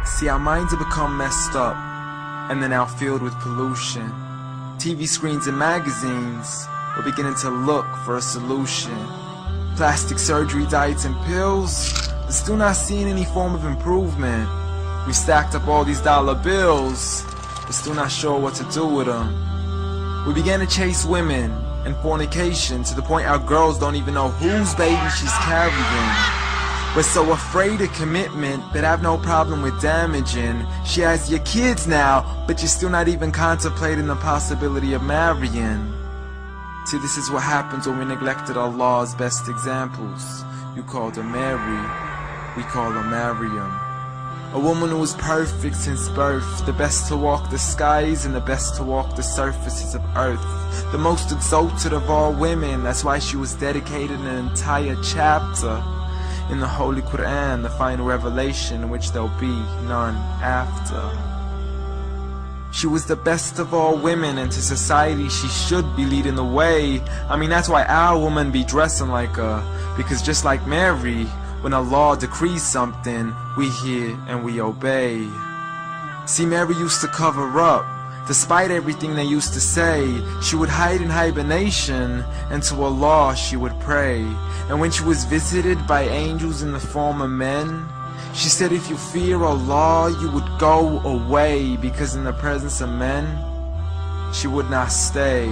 See, our minds have become messed up, and they're now filled with pollution. TV screens and magazines, we're beginning to look for a solution. Plastic surgery, diets and pills, but still not seeing any form of improvement. We stacked up all these dollar bills, but still not sure what to do with them. We began to chase women and fornication to the point our girls don't even know whose baby she's carrying. We're so afraid of commitment that I have no problem with damaging. She has your kids now, but you're still not even contemplating the possibility of marrying. See, this is what happens when we neglected Allah's best examples. You called her Mary, we call her Maryam. A woman who was perfect since birth, the best to walk the skies and the best to walk the surfaces of earth. The most exalted of all women, that's why she was dedicated an entire chapter in the Holy Quran, the final revelation in which there'll be none after. She was the best of all women, and to society she should be leading the way. I mean, that's why our women be dressing like her, because just like Mary, when Allah decrees something, we hear and we obey. See, Mary used to cover up. Despite everything they used to say, she would hide in hibernation, and to Allah she would pray. And when she was visited by angels in the form of men, she said, if you fear Allah, you would go away, because in the presence of men, she would not stay.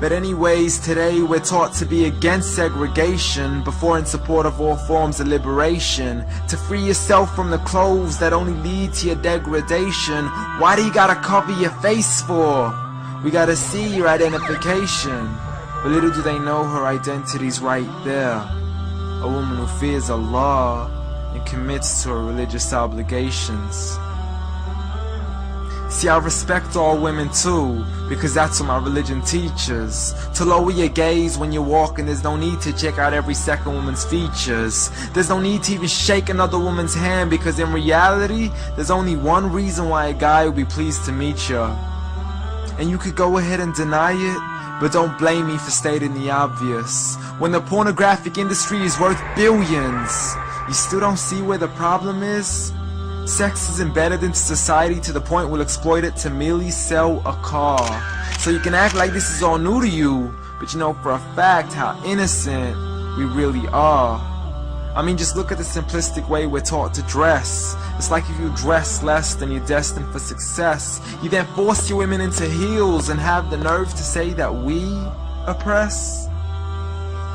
But anyways, today we're taught to be against segregation before in support of all forms of liberation. To free yourself from the clothes that only lead to your degradation. Why do you gotta cover your face for? We gotta see your identification. But little do they know her identity's right there. A woman who fears Allah and commits to her religious obligations. See, I respect all women too, because that's what my religion teaches. To lower your gaze when you're walking, there's no need to check out every second woman's features. There's no need to even shake another woman's hand, because in reality, there's only one reason why a guy would be pleased to meet you. And you could go ahead and deny it, but don't blame me for stating the obvious. When the pornographic industry is worth billions, you still don't see where the problem is? Sex is embedded into society to the point we'll exploit it to merely sell a car. So you can act like this is all new to you, but you know for a fact how innocent we really are. I mean, just look at the simplistic way we're taught to dress. It's like if you dress less, then you're destined for success. You then force your women into heels and have the nerve to say that we oppress.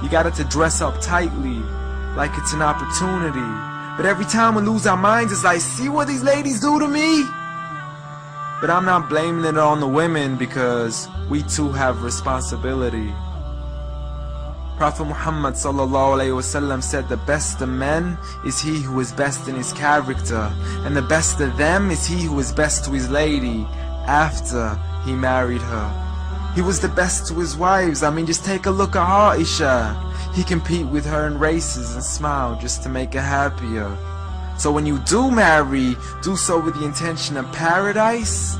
You got it to dress up tightly, like it's an opportunity. But every time we lose our minds, it's like, see what these ladies do to me? But I'm not blaming it on the women, because we too have responsibility. Prophet Muhammad ﷺ said the best of men is he who is best in his character, and the best of them is he who is best to his lady after he married her. He was the best to his wives. I mean, just take a look at Aisha. He compete with her in races and smile just to make her happier. So when you do marry, do so with the intention of paradise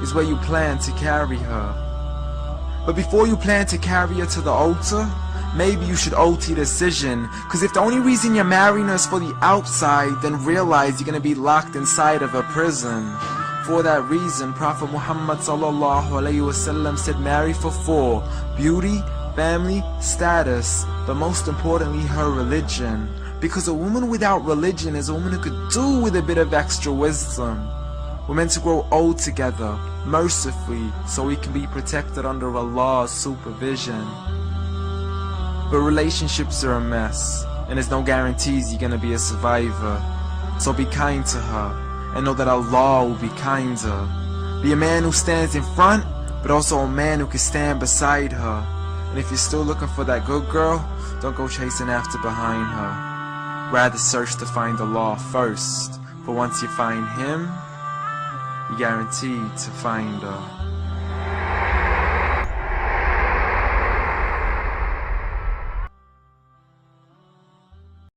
is where you plan to carry her. But before you plan to carry her to the altar, maybe you should alter your decision. Cause if the only reason you're marrying her is for the outside, then realize you're gonna be locked inside of a prison. For that reason, Prophet Muhammad ﷺ said marry for 4: beauty, family, status, but most importantly her religion. Because a woman without religion is a woman who could do with a bit of extra wisdom. We're meant to grow old together, mercifully, so we can be protected under Allah's supervision. But relationships are a mess, and there's no guarantees you're gonna be a survivor. So be kind to her, and know that Allah will be kinder. Be a man who stands in front, but also a man who can stand beside her. And if you're still looking for that good girl, don't go chasing after behind her. Rather search to find Allah first, for once you find Him, you're guaranteed to find her.